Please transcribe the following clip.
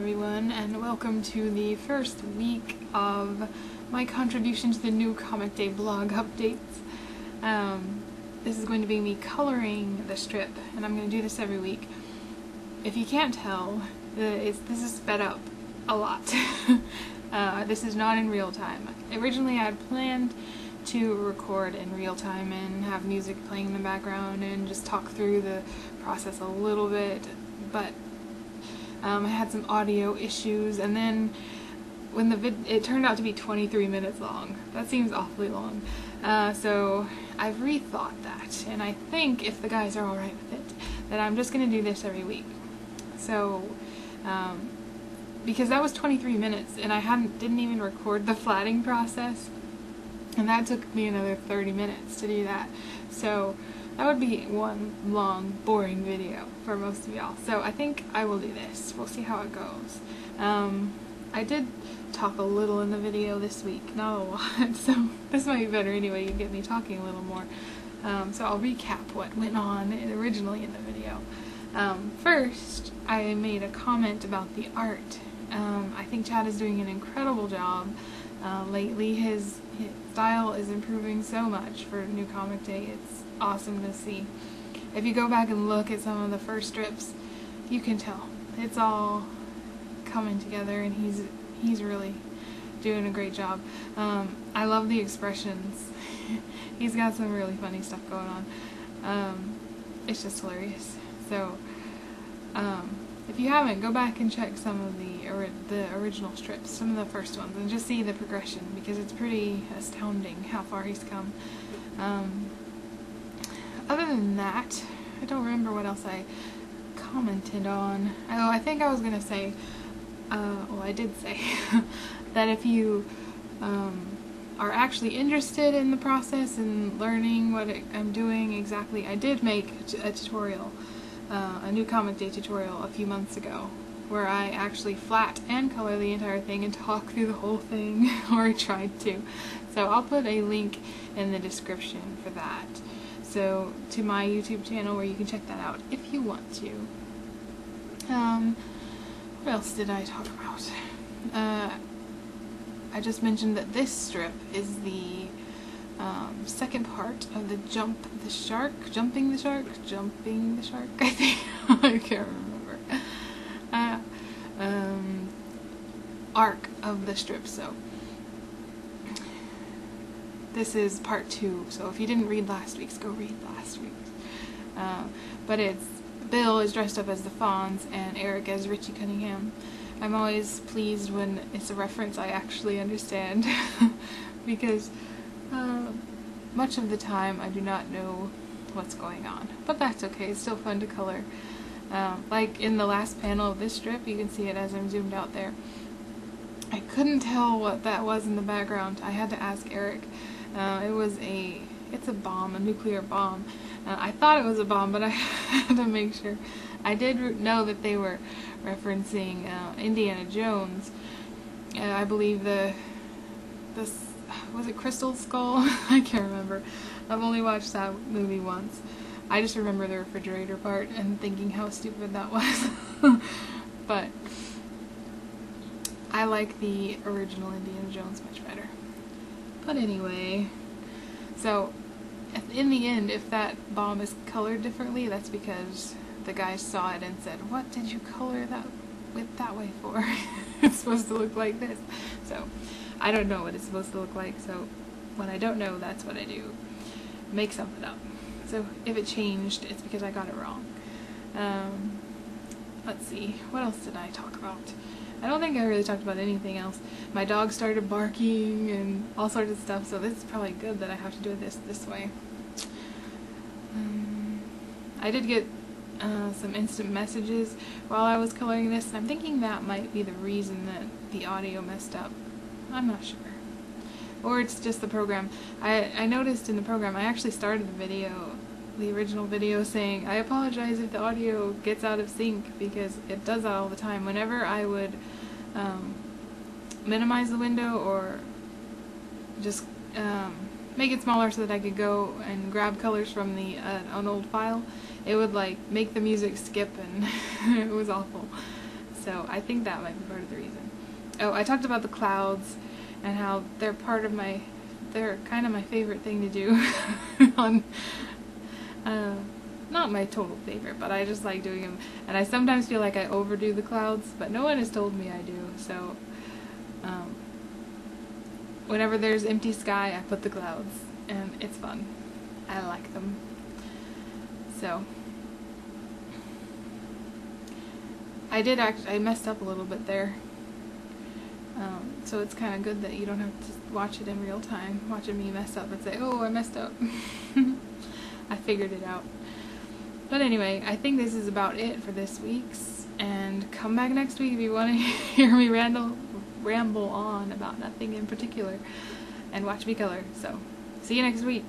everyone, and welcome to the first week of my contribution to the new Comic Day blog updates. This is going to be me coloring the strip, and I'm going to do this every week. If you can't tell, this is sped up a lot. This is not in real time. Originally I had planned to record in real time and have music playing in the background and just talk through the process a little bit, but I had some audio issues, and then when it turned out to be 23 minutes long. That seems awfully long. So I've rethought that, and I think if the guys are alright with it, that I'm just going to do this every week. So, because that was 23 minutes, and I didn't even record the flatting process, and that took me another 30 minutes to do that. So that would be one long, boring video for most of y'all. So I think I will do this. We'll see how it goes. I did talk a little in the video this week, not a lot, so this might be better anyway. You get me talking a little more. So I'll recap what went on originally in the video. First, I made a comment about the art. I think Chad is doing an incredible job. Lately his style is improving so much for New Comic Day. It's awesome to see. If you go back and look at some of the first strips, you can tell it's all coming together, and he's really doing a great job. I love the expressions. He's got some really funny stuff going on. It's just hilarious. So if you haven't, go back and check some of the original strips, some of the first ones, and just see the progression, because it's pretty astounding how far he's come. Other than that, I don't remember what else I commented on. Oh, I think I was going to say, well, I did say, that if you are actually interested in the process and learning what I'm doing exactly, I did make a tutorial, a New Comic Day tutorial a few months ago, where I actually flat and color the entire thing and talk through the whole thing, or I tried to. So I'll put a link in the description for that. So to my YouTube channel, where you can check that out if you want to. What else did I talk about? I just mentioned that this strip is the second part of the Jumping the Shark, I think. I can't remember. Arc of the strip. So this is part 2. So if you didn't read last week's, go read last week's. But it's Bill is dressed up as the Fonz and Eric as Richie Cunningham. I'm always pleased when it's a reference I actually understand, because much of the time I do not know what's going on. But that's okay, it's still fun to color. Like in the last panel of this strip, you can see it as I'm zoomed out there. I couldn't tell what that was in the background. I had to ask Eric. It's a bomb, a nuclear bomb. I thought it was a bomb, but I had to make sure. I did know that they were referencing Indiana Jones. I believe was it Crystal Skull? I can't remember. I've only watched that movie once. I just remember the refrigerator part and thinking how stupid that was. But I like the original Indiana Jones much better. But anyway, so in the end, if that bomb is colored differently, that's because the guys saw it and said, "What did you color that way for? It's supposed to look like this." So I don't know what it's supposed to look like, so when I don't know, that's what I do. Make something up. So if it changed, it's because I got it wrong. Let's see, what else did I talk about? I don't think I really talked about anything else. My dog started barking and all sorts of stuff, so this is probably good that I have to do this way. I did get some instant messages while I was coloring this, and I'm thinking that might be the reason that the audio messed up. I'm not sure. Or it's just the program. I noticed in the program, I actually started the original video saying, "I apologize if the audio gets out of sync," because it does that all the time. Whenever I would minimize the window or just make it smaller so that I could go and grab colors from an old file, it would like make the music skip, and it was awful. So I think that might be part of the reason. Oh, I talked about the clouds and how they're kind of my favorite thing to do on, not my total favorite, but I just like doing them. And I sometimes feel like I overdo the clouds, but no one has told me I do. So whenever there's empty sky, I put the clouds, and it's fun. I like them. So I messed up a little bit there. So it's kind of good that you don't have to watch it in real time, watching me mess up and say, oh, I messed up. I figured it out. But anyway, I think this is about it for this week's, and come back next week if you want to hear me ramble on about nothing in particular, and watch me color. So, see you next week.